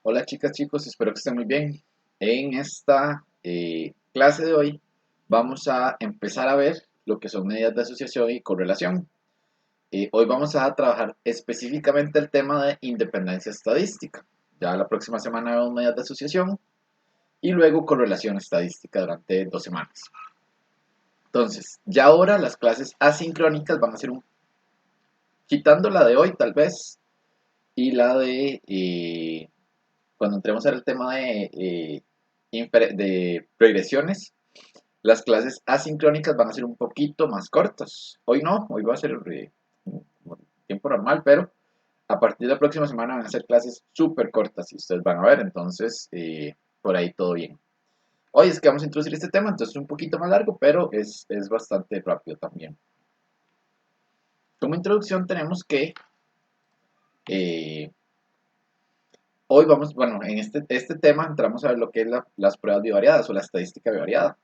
Hola chicas, chicos, espero que estén muy bien. En esta clase de hoy vamos a empezar a ver lo que son medidas de asociación y correlación. Hoy vamos a trabajar específicamente el tema de independencia estadística. Ya la próxima semana vemos medidas de asociación y luego correlación estadística durante 2 semanas. Entonces, ya ahora las clases asincrónicas van a ser quitando la de hoy tal vez y la de cuando entremos en el tema de regresiones, las clases asincrónicas van a ser un poquito más cortas. Hoy no, hoy va a ser tiempo normal, pero a partir de la próxima semana van a ser clases súper cortas y ustedes van a ver, entonces por ahí todo bien. Hoy es que vamos a introducir este tema, entonces es un poquito más largo, pero es bastante rápido también. Como introducción tenemos que eh, hoy vamos, bueno, en este tema entramos a ver lo que es las pruebas bivariadas o la estadística bivariada.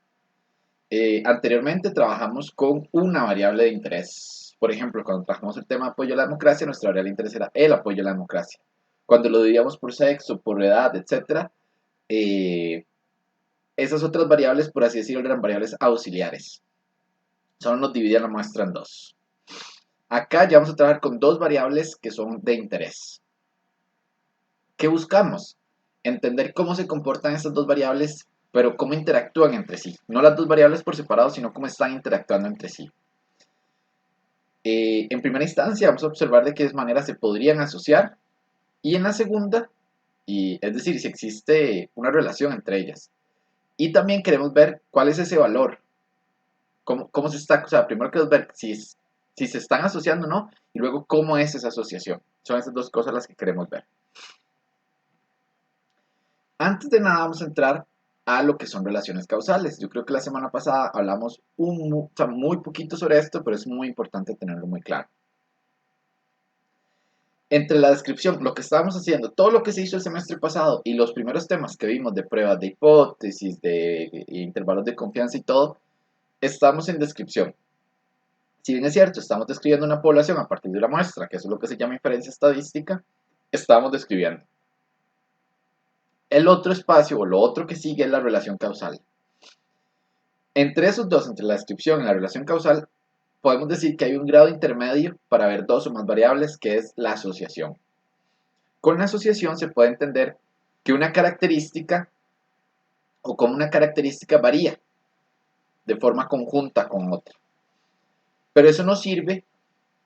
Anteriormente trabajamos con una variable de interés. Por ejemplo, cuando trabajamos el tema de apoyo a la democracia, nuestra variable de interés era el apoyo a la democracia. Cuando lo dividíamos por sexo, por edad, etc., eh, esas otras variables, por así decirlo, eran variables auxiliares. Solo nos dividían la muestra en dos. Acá ya vamos a trabajar con dos variables que son de interés. ¿Qué buscamos? Entender cómo se comportan estas dos variables, pero cómo interactúan entre sí. No las dos variables por separado, sino cómo están interactuando entre sí. En primera instancia vamos a observar de qué manera se podrían asociar y en la segunda, es decir, si existe una relación entre ellas. Y también queremos ver cuál es ese valor, cómo se está, o sea, primero queremos ver si se están asociando o no, y luego cómo es esa asociación. Son esas dos cosas las que queremos ver. Antes de nada vamos a entrar a lo que son relaciones causales. Yo creo que la semana pasada hablamos o sea, muy poquito sobre esto, pero es muy importante tenerlo muy claro. Entre la descripción, lo que estábamos haciendo, todo lo que se hizo el semestre pasado y los primeros temas que vimos de pruebas de hipótesis, de intervalos de confianza y todo, estamos en descripción. Si bien es cierto, estamos describiendo una población a partir de una muestra, que eso es lo que se llama inferencia estadística, estamos describiendo. El otro espacio o lo otro que sigue es la relación causal. Entre esos dos, entre la descripción y la relación causal, podemos decir que hay un grado intermedio para ver dos o más variables, que es la asociación. Con la asociación se puede entender que una característica o cómo una característica varía de forma conjunta con otra. Pero eso no sirve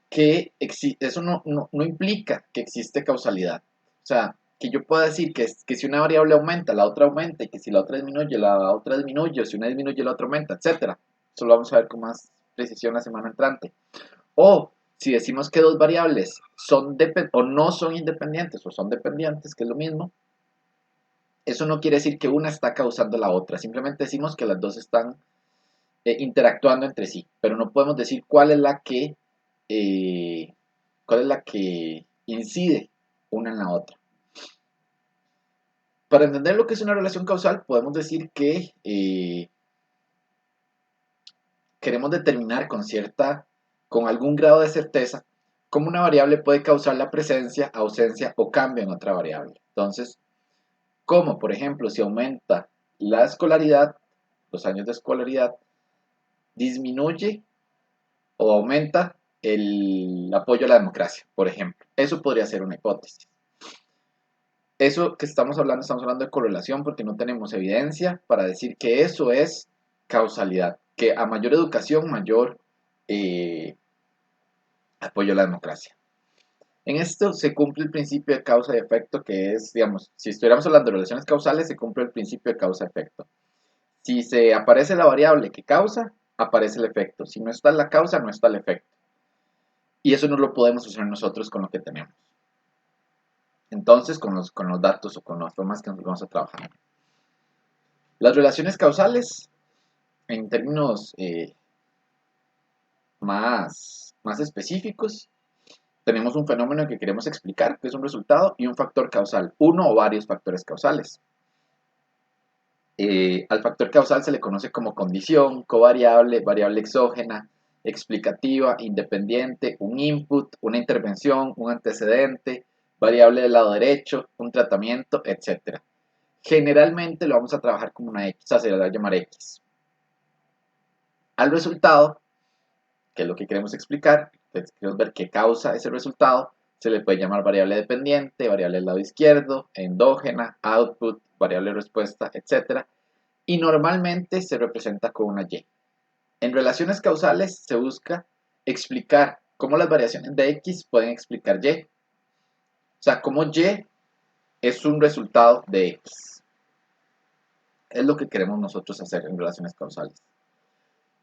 eso no implica que existe causalidad. O sea, que yo pueda decir que si una variable aumenta, la otra aumenta, y que si la otra disminuye, la otra disminuye, o si una disminuye, la otra aumenta, etc. Eso lo vamos a ver con más precisión la semana entrante. O si decimos que dos variables son o no son independientes o son dependientes, que es lo mismo, eso no quiere decir que una está causando la otra, simplemente decimos que las dos están interactuando entre sí, pero no podemos decir eh, cuál es la que incide una en la otra. Para entender lo que es una relación causal, podemos decir que queremos determinar con algún grado de certeza, cómo una variable puede causar la presencia, ausencia o cambio en otra variable. Entonces, como por ejemplo, si aumenta la escolaridad, los años de escolaridad, disminuye o aumenta el apoyo a la democracia, por ejemplo. Eso podría ser una hipótesis. Eso que estamos hablando de correlación porque no tenemos evidencia para decir que eso es causalidad, que a mayor educación, mayor eh, apoyo a la democracia. En esto se cumple el principio de causa y efecto, que es, digamos, si estuviéramos hablando de relaciones causales, se cumple el principio de causa-efecto. Si se aparece la variable que causa, aparece el efecto. Si no está la causa, no está el efecto. Y eso no lo podemos hacer nosotros con lo que tenemos. Entonces, con los datos o con las formas que nos vamos a trabajar. Las relaciones causales, en términos más específicos, tenemos un fenómeno que queremos explicar, que es un resultado, y un factor causal, uno o varios factores causales. Al factor causal se le conoce como condición, covariable, variable exógena, explicativa, independiente, un input, una intervención, un antecedente, variable del lado derecho, un tratamiento, etc. Generalmente lo vamos a trabajar como una X, o sea, se le va a llamar X. Al resultado, que es lo que queremos explicar, queremos ver qué causa ese resultado, se le puede llamar variable dependiente, variable del lado izquierdo, endógena, output, variable de respuesta, etc. Y normalmente se representa con una Y. En relaciones causales se busca explicar cómo las variaciones de X pueden explicar Y. O sea, cómo Y es un resultado de X. Es lo que queremos nosotros hacer en relaciones causales.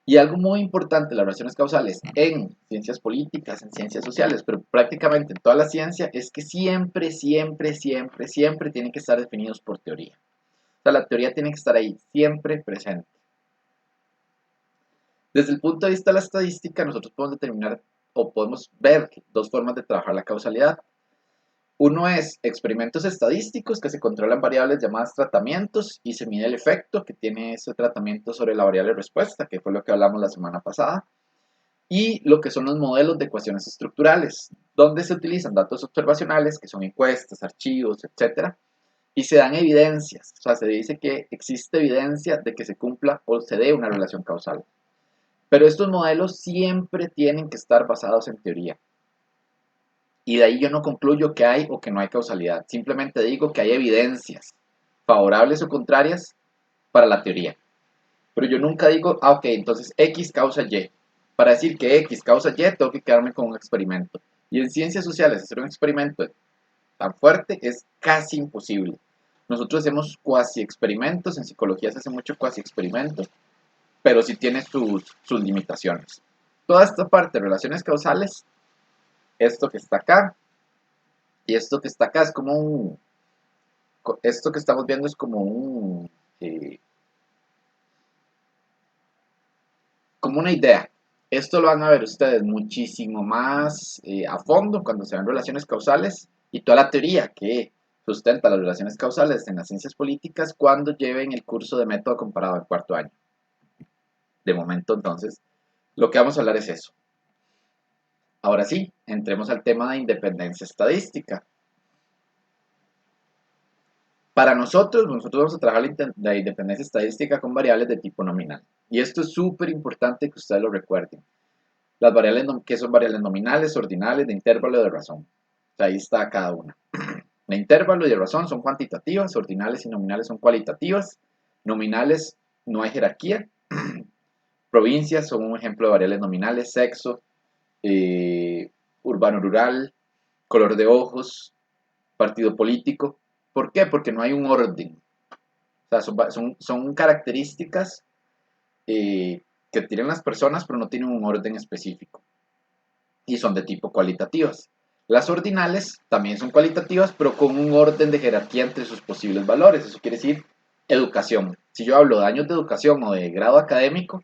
Y algo muy importante, las relaciones causales en ciencias políticas, en ciencias sociales, pero prácticamente en toda la ciencia, es que siempre, siempre, siempre, siempre tienen que estar definidos por teoría. O sea, la teoría tiene que estar ahí, siempre presente. Desde el punto de vista de la estadística, nosotros podemos determinar o podemos ver dos formas de trabajar la causalidad. Uno es experimentos estadísticos que se controlan variables llamadas tratamientos y se mide el efecto que tiene ese tratamiento sobre la variable respuesta, que fue lo que hablamos la semana pasada. Y lo que son los modelos de ecuaciones estructurales, donde se utilizan datos observacionales, que son encuestas, archivos, etc. Y se dan evidencias, o sea, se dice que existe evidencia de que se cumpla o se dé una relación causal. Pero estos modelos siempre tienen que estar basados en teoría. Y de ahí yo no concluyo que hay o que no hay causalidad. Simplemente digo que hay evidencias favorables o contrarias para la teoría. Pero yo nunca digo, ok, entonces X causa Y. Para decir que X causa Y, tengo que quedarme con un experimento. Y en ciencias sociales, hacer un experimento tan fuerte es casi imposible. Nosotros hacemos cuasi experimentos, en psicología se hace mucho cuasi experimentos, pero sí tiene sus limitaciones. Toda esta parte de relaciones causales, esto que está acá y esto que está acá es como un, esto que estamos viendo es como una idea. Esto lo van a ver ustedes muchísimo más a fondo cuando se ven relaciones causales y toda la teoría que sustenta las relaciones causales en las ciencias políticas cuando lleven el curso de método comparado en cuarto año. De momento, entonces, lo que vamos a hablar es eso. Ahora sí, entremos al tema de independencia estadística. Para nosotros vamos a trabajar la independencia estadística con variables de tipo nominal. Y esto es súper importante que ustedes lo recuerden. Las variables que son variables nominales, ordinales, de intervalo y de razón. O sea, ahí está cada una. De intervalo y de razón son cuantitativas, ordinales y nominales son cualitativas. Nominales no hay jerarquía. Provincias son un ejemplo de variables nominales, sexo, urbano-rural, color de ojos, partido político. ¿Por qué? Porque no hay un orden. O sea, son características que tienen las personas, pero no tienen un orden específico. Y son de tipo cualitativas. Las ordinales también son cualitativas, pero con un orden de jerarquía entre sus posibles valores. Eso quiere decir educación. Si yo hablo de años de educación o de grado académico,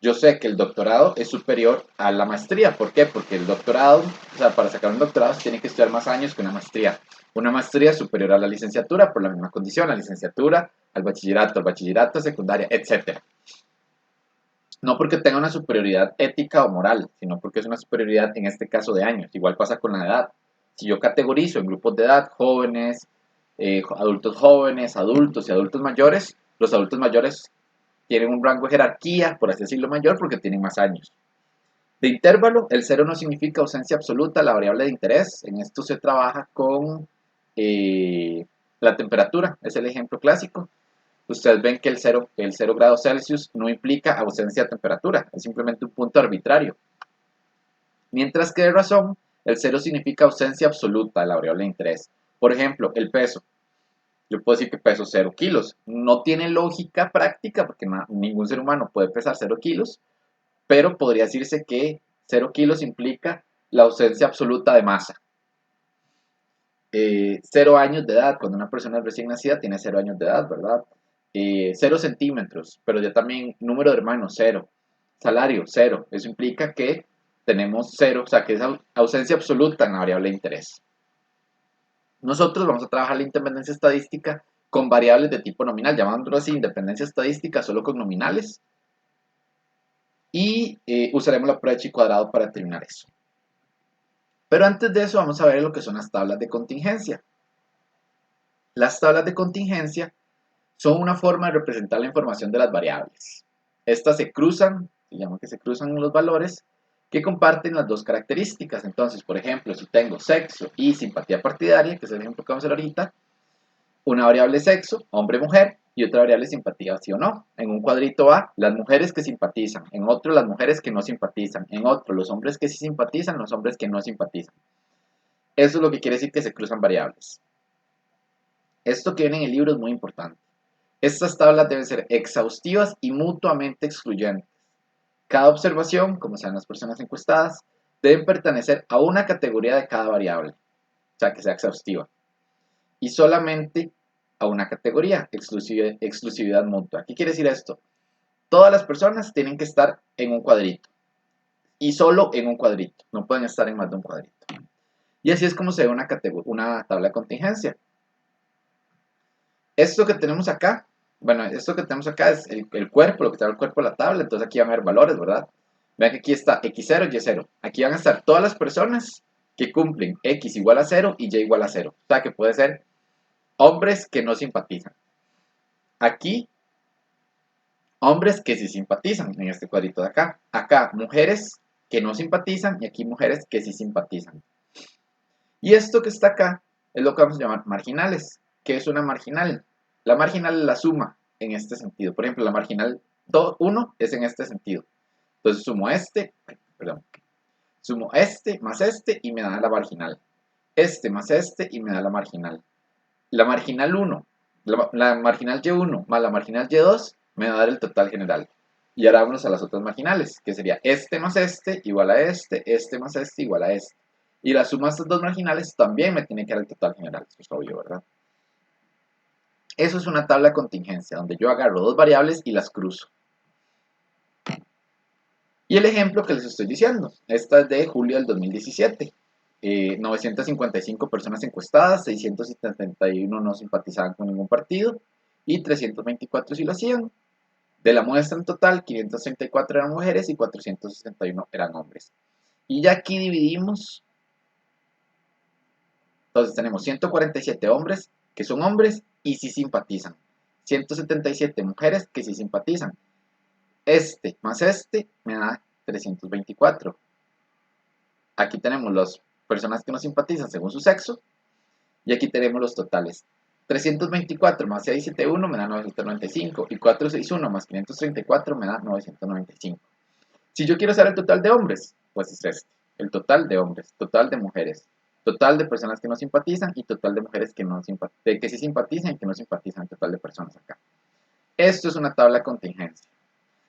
yo sé que el doctorado es superior a la maestría. ¿Por qué? Porque el doctorado, o sea, para sacar un doctorado se tiene que estudiar más años que una maestría. Una maestría es superior a la licenciatura por la misma condición, la licenciatura, al bachillerato, secundaria, etc. No porque tenga una superioridad ética o moral, sino porque es una superioridad en este caso de años. Igual pasa con la edad. Si yo categorizo en grupos de edad, jóvenes, adultos y adultos mayores, los adultos mayores tienen un rango de jerarquía, por así decirlo, mayor porque tienen más años. De intervalo, el cero no significa ausencia absoluta, la variable de interés. En esto se trabaja con la temperatura, es el ejemplo clásico. Ustedes ven que el 0 grados Celsius no implica ausencia de temperatura, es simplemente un punto arbitrario. Mientras que de razón, el 0 significa ausencia absoluta, la variable de interés. Por ejemplo, el peso. Yo puedo decir que peso 0 kilos. No tiene lógica práctica porque ningún ser humano puede pesar 0 kilos, pero podría decirse que 0 kilos implica la ausencia absoluta de masa. 0 años de edad, cuando una persona es recién nacida tiene 0 años de edad, ¿verdad? 0 centímetros, pero ya también número de hermanos, 0. Salario, 0. Eso implica que tenemos 0, o sea que es ausencia absoluta en la variable de interés. Nosotros vamos a trabajar la independencia estadística con variables de tipo nominal, llamándolo así independencia estadística solo con nominales. Y usaremos la prueba de chi cuadrado para determinar eso. Pero antes de eso vamos a ver lo que son las tablas de contingencia. Las tablas de contingencia son una forma de representar la información de las variables. Estas se cruzan, se llama que se cruzan los valores que comparten las dos características. Entonces, por ejemplo, si tengo sexo y simpatía partidaria, que es el ejemplo que vamos a ver ahorita, una variable sexo, hombre-mujer, y otra variable simpatía sí o no. En un cuadrito va las mujeres que simpatizan, en otro las mujeres que no simpatizan, en otro los hombres que sí simpatizan, los hombres que no simpatizan. Eso es lo que quiere decir que se cruzan variables. Esto que viene en el libro es muy importante. Estas tablas deben ser exhaustivas y mutuamente excluyentes. Cada observación, como sean las personas encuestadas, deben pertenecer a una categoría de cada variable, o sea, que sea exhaustiva. Y solamente a una categoría, exclusividad mutua. ¿Qué quiere decir esto? Todas las personas tienen que estar en un cuadrito. Y solo en un cuadrito. No pueden estar en más de un cuadrito. Y así es como se ve una tabla de contingencia. Esto que tenemos acá, bueno, esto que tenemos acá es el cuerpo, lo que está el cuerpo de la tabla. Entonces aquí van a haber valores, ¿verdad? Vean que aquí está X0 y Y0. Aquí van a estar todas las personas que cumplen X igual a 0 y Y igual a 0. O sea que puede ser hombres que no simpatizan. Aquí, hombres que sí simpatizan en este cuadrito de acá. Acá, mujeres que no simpatizan y aquí mujeres que sí simpatizan. Y esto que está acá es lo que vamos a llamar marginales. ¿Qué es una marginal? La marginal es la suma en este sentido. Por ejemplo, la marginal 1 es en este sentido. Entonces sumo este más este y me da la marginal. Este más este y me da la marginal. La marginal 1, la marginal Y1 más la marginal Y2 me va a dar el total general. Y ahora vamos a las otras marginales, que sería este más este igual a este más este igual a este. Y la suma de estas dos marginales también me tiene que dar el total general. Eso es obvio, ¿verdad? Eso es una tabla de contingencia, donde yo agarro dos variables y las cruzo. Y el ejemplo que les estoy diciendo, esta es de julio del 2017. 955 personas encuestadas, 671 no simpatizaban con ningún partido y 324 sí lo hacían. De la muestra en total, 534 eran mujeres y 461 eran hombres. Y ya aquí dividimos. Entonces tenemos 147 hombres que son hombres y sí simpatizan. 177 mujeres que sí simpatizan. Este más este me da 324. Aquí tenemos las personas que no simpatizan según su sexo. Y aquí tenemos los totales. 324 más 671 me da 995. Y 461 más 534 me da 995. Si yo quiero saber el total de hombres, pues es este. El total de hombres, total de mujeres, total de personas que no simpatizan y total de mujeres que, no que sí simpatizan y que no simpatizan, total de personas acá. Esto es una tabla de contingencia.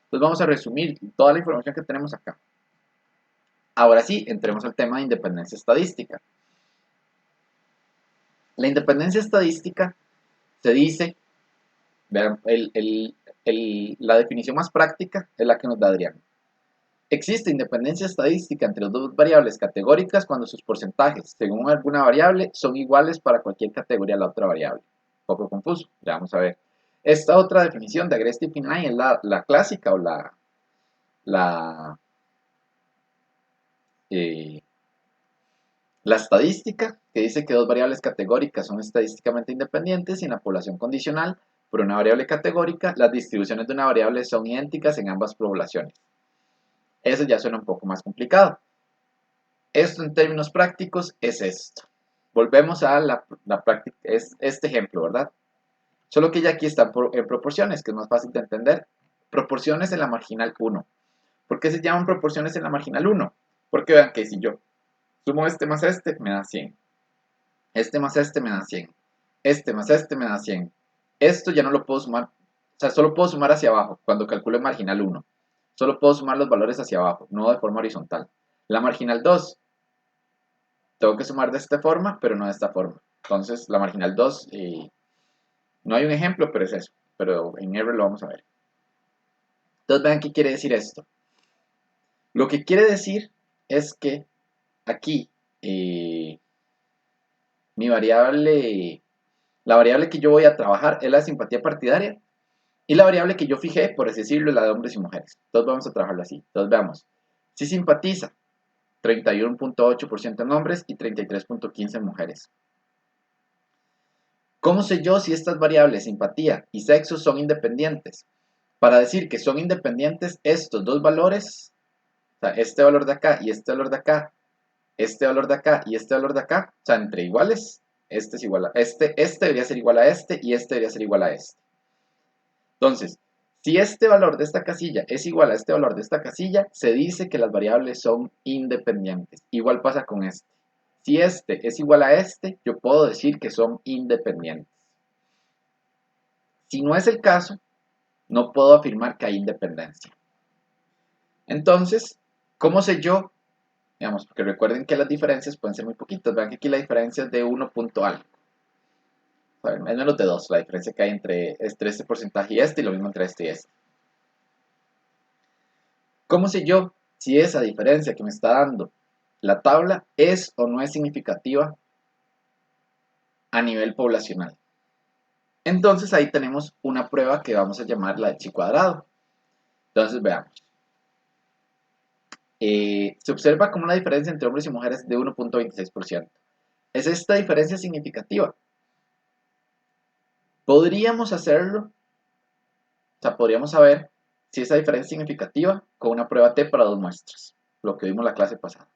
Entonces vamos a resumir toda la información que tenemos acá. Ahora sí, entremos al tema de independencia estadística. La independencia estadística se dice, vean, la definición más práctica es la que nos da Adrián. Existe independencia estadística entre las dos variables categóricas cuando sus porcentajes, según alguna variable, son iguales para cualquier categoría de la otra variable. Un poco confuso, ya vamos a ver. Esta otra definición de Agresti y Finlay es la clásica o eh, la estadística, que dice que dos variables categóricas son estadísticamente independientes y en la población condicional por una variable categórica, las distribuciones de una variable son idénticas en ambas poblaciones. Eso ya suena un poco más complicado. Esto en términos prácticos es esto. Volvemos a la práctica, es este ejemplo, ¿verdad? Solo que ya aquí está en proporciones, que es más fácil de entender. Proporciones en la marginal 1. ¿Por qué se llaman proporciones en la marginal 1? Porque vean que si yo sumo este más este, me da 100. Este más este me da 100. Este más este me da 100. Esto ya no lo puedo sumar, o sea, solo puedo sumar hacia abajo cuando calculo en marginal 1. Solo puedo sumar los valores hacia abajo, no de forma horizontal. La marginal 2, tengo que sumar de esta forma, pero no de esta forma. Entonces, la marginal 2, no hay un ejemplo, pero es eso. Pero en R lo vamos a ver. Entonces, vean qué quiere decir esto. Lo que quiere decir es que aquí mi variable, la variable que yo voy a trabajar es la simpatía partidaria y la variable que yo fijé, por así decirlo, es la de hombres y mujeres. Entonces vamos a trabajarlo así. Entonces veamos. Si simpatiza 31.8% en hombres y 33.15% en mujeres. ¿Cómo sé yo si estas variables, simpatía y sexo, son independientes? Para decir que son independientes, estos dos valores, o sea, este valor de acá y este valor de acá, este valor de acá y este valor de acá, o sea, entre iguales, este es igual a este debería ser igual a este y este debería ser igual a este. Entonces, si este valor de esta casilla es igual a este valor de esta casilla, se dice que las variables son independientes. Igual pasa con este. Si este es igual a este, yo puedo decir que son independientes. Si no es el caso, no puedo afirmar que hay independencia. Entonces, ¿cómo sé yo? Digamos, porque recuerden que las diferencias pueden ser muy poquitas. Vean que aquí la diferencia es de 1 punto algo. Es menos de 2, la diferencia que hay entre este porcentaje y este, y lo mismo entre este y este. ¿Cómo sé yo si esa diferencia que me está dando la tabla es o no es significativa a nivel poblacional? Entonces ahí tenemos una prueba que vamos a llamar la de chi cuadrado. Entonces veamos. Se observa como la diferencia entre hombres y mujeres de 1.26%. ¿Es esta diferencia significativa? Podríamos hacerlo, o sea, podríamos saber si esa diferencia es significativa con una prueba T para dos muestras, lo que vimos la clase pasada.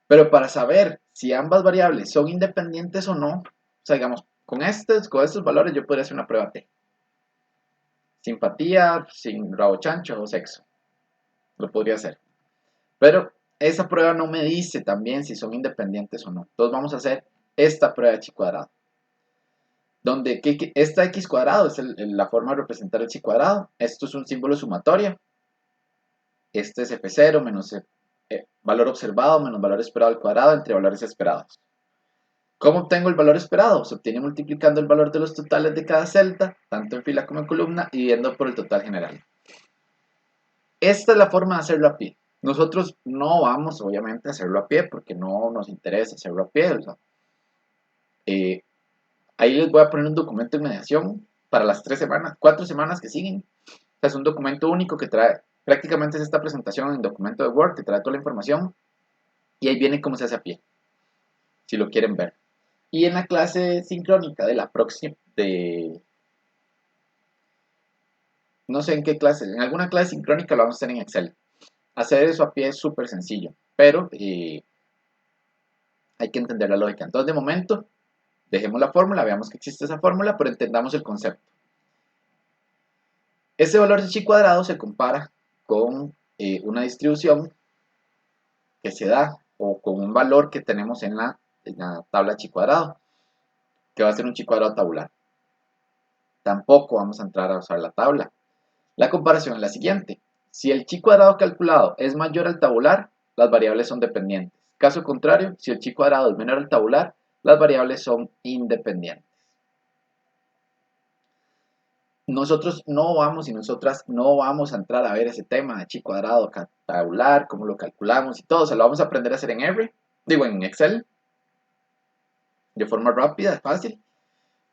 Pero para saber si ambas variables son independientes o no, o sea, digamos, con estos valores yo podría hacer una prueba T. Simpatía, sin rabo chancho o sexo. Lo podría hacer. Pero esa prueba no me dice también si son independientes o no. Entonces vamos a hacer esta prueba de chi cuadrado. Donde esta x cuadrado es la forma de representar el chi cuadrado. Esto es un símbolo sumatorio. Este es f0 menos valor observado menos valor esperado al cuadrado entre valores esperados. ¿Cómo obtengo el valor esperado? Se obtiene multiplicando el valor de los totales de cada celda, tanto en fila como en columna, y dividiendo por el total general. Esta es la forma de hacerlo a pie. Nosotros no vamos, obviamente, a hacerlo a pie porque no nos interesa hacerlo a pie. O sea, ahí les voy a poner un documento de mediación para las 4 semanas que siguen. O sea, es un documento único que trae, prácticamente es esta presentación en documento de Word que trae toda la información y ahí viene cómo se hace a pie, si lo quieren ver. Y en la clase sincrónica de la próxima, no sé en qué clase, en alguna clase sincrónica lo vamos a hacer en Excel. Hacer eso a pie es súper sencillo, pero hay que entender la lógica. Entonces, de momento, dejemos la fórmula, veamos que existe esa fórmula, pero entendamos el concepto. Ese valor de chi cuadrado se compara con una distribución que se da o con un valor que tenemos en la tabla chi cuadrado, que va a ser un chi cuadrado tabular. Tampoco vamos a entrar a usar la tabla. La comparación es la siguiente. Si el chi cuadrado calculado es mayor al tabular, las variables son dependientes. Caso contrario, si el chi cuadrado es menor al tabular, las variables son independientes. Nosotros no vamos y nosotras no vamos a entrar a ver ese tema de chi cuadrado tabular, cómo lo calculamos y todo. Se lo vamos a aprender a hacer en en Excel, de forma rápida, fácil.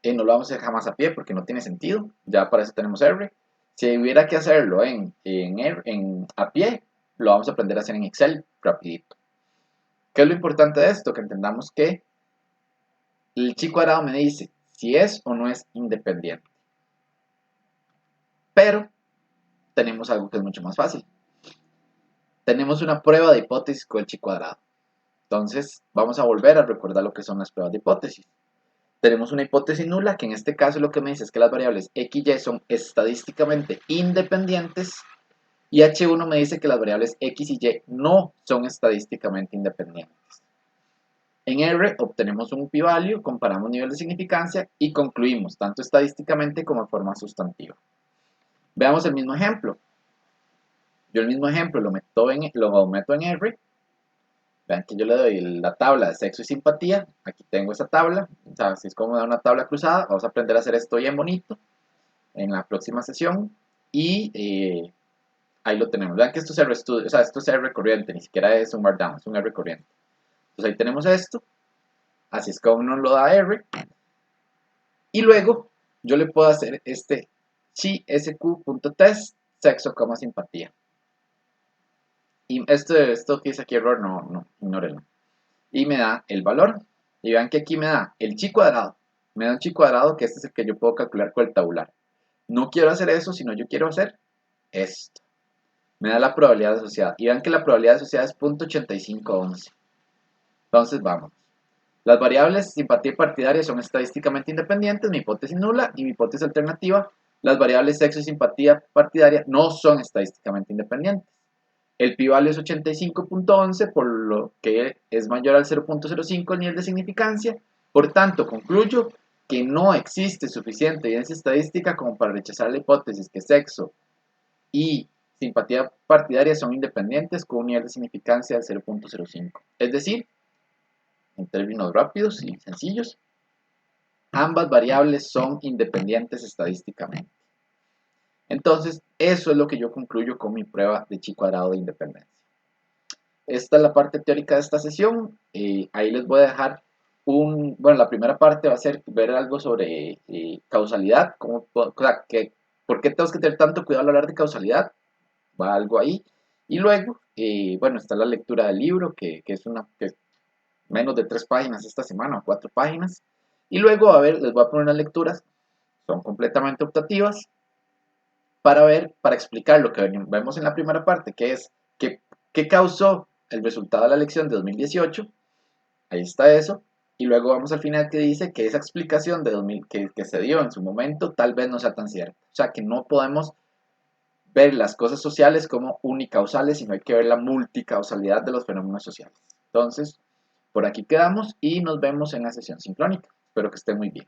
No lo vamos a hacer jamás a pie porque no tiene sentido. Ya para eso tenemos R. Si hubiera que hacerlo a pie, lo vamos a aprender a hacer en Excel rapidito. ¿Qué es lo importante de esto? Que entendamos que el chi cuadrado me dice si es o no es independiente. Pero tenemos algo que es mucho más fácil. Tenemos una prueba de hipótesis con el chi cuadrado. Entonces vamos a volver a recordar lo que son las pruebas de hipótesis. Tenemos una hipótesis nula, que en este caso lo que me dice es que las variables x y y son estadísticamente independientes, y h1 me dice que las variables x y y no son estadísticamente independientes. En R obtenemos un p-value, comparamos nivel de significancia y concluimos, tanto estadísticamente como de forma sustantiva. Veamos el mismo ejemplo. Yo el mismo ejemplo lo meto en R. Vean que yo le doy la tabla de sexo y simpatía. Aquí tengo esa tabla. O sea, así es como da una tabla cruzada. Vamos a aprender a hacer esto bien bonito en la próxima sesión. Y ahí lo tenemos. Vean que esto es R Studio, o sea, esto es R corriente, ni siquiera es un Markdown, es un R corriente. Entonces ahí tenemos esto. Así es como nos lo da R. Y luego yo le puedo hacer este chi sq.test sexo, simpatía. Y esto que dice aquí error, no, ignórenlo. Y me da el valor. Y vean que aquí me da el chi cuadrado. Me da un chi cuadrado que este es el que yo puedo calcular con el tabular. No quiero hacer eso, sino yo quiero hacer esto. Me da la probabilidad asociada. Y vean que la probabilidad asociada es 0.8511. Entonces vamos. Las variables simpatía y partidaria son estadísticamente independientes, mi hipótesis nula y mi hipótesis alternativa. Las variables sexo y simpatía partidaria no son estadísticamente independientes. El pi-value es 85.11, por lo que es mayor al 0.05 el nivel de significancia. Por tanto, concluyo que no existe suficiente evidencia estadística como para rechazar la hipótesis que sexo y simpatía partidaria son independientes con un nivel de significancia del 0.05. Es decir, en términos rápidos y sencillos, ambas variables son independientes estadísticamente. Entonces, eso es lo que yo concluyo con mi prueba de chi cuadrado de independencia. Esta es la parte teórica de esta sesión. Ahí les voy a dejar bueno, la primera parte va a ser ver algo sobre causalidad, por qué tenemos que tener tanto cuidado al hablar de causalidad, va algo ahí. Y luego, bueno, está la lectura del libro, que es menos de 3 páginas esta semana, o 4 páginas. Y luego, a ver, les voy a poner unas lecturas, son completamente optativas, para explicar lo que vemos en la primera parte, que es qué causó el resultado de la elección de 2018. Ahí está eso. Y luego vamos al final que dice que esa explicación de 2000, que se dio en su momento tal vez no sea tan cierta. O sea, que no podemos ver las cosas sociales como unicausales, sino hay que ver la multicausalidad de los fenómenos sociales. Entonces, por aquí quedamos y nos vemos en la sesión sincrónica. Espero que esté muy bien.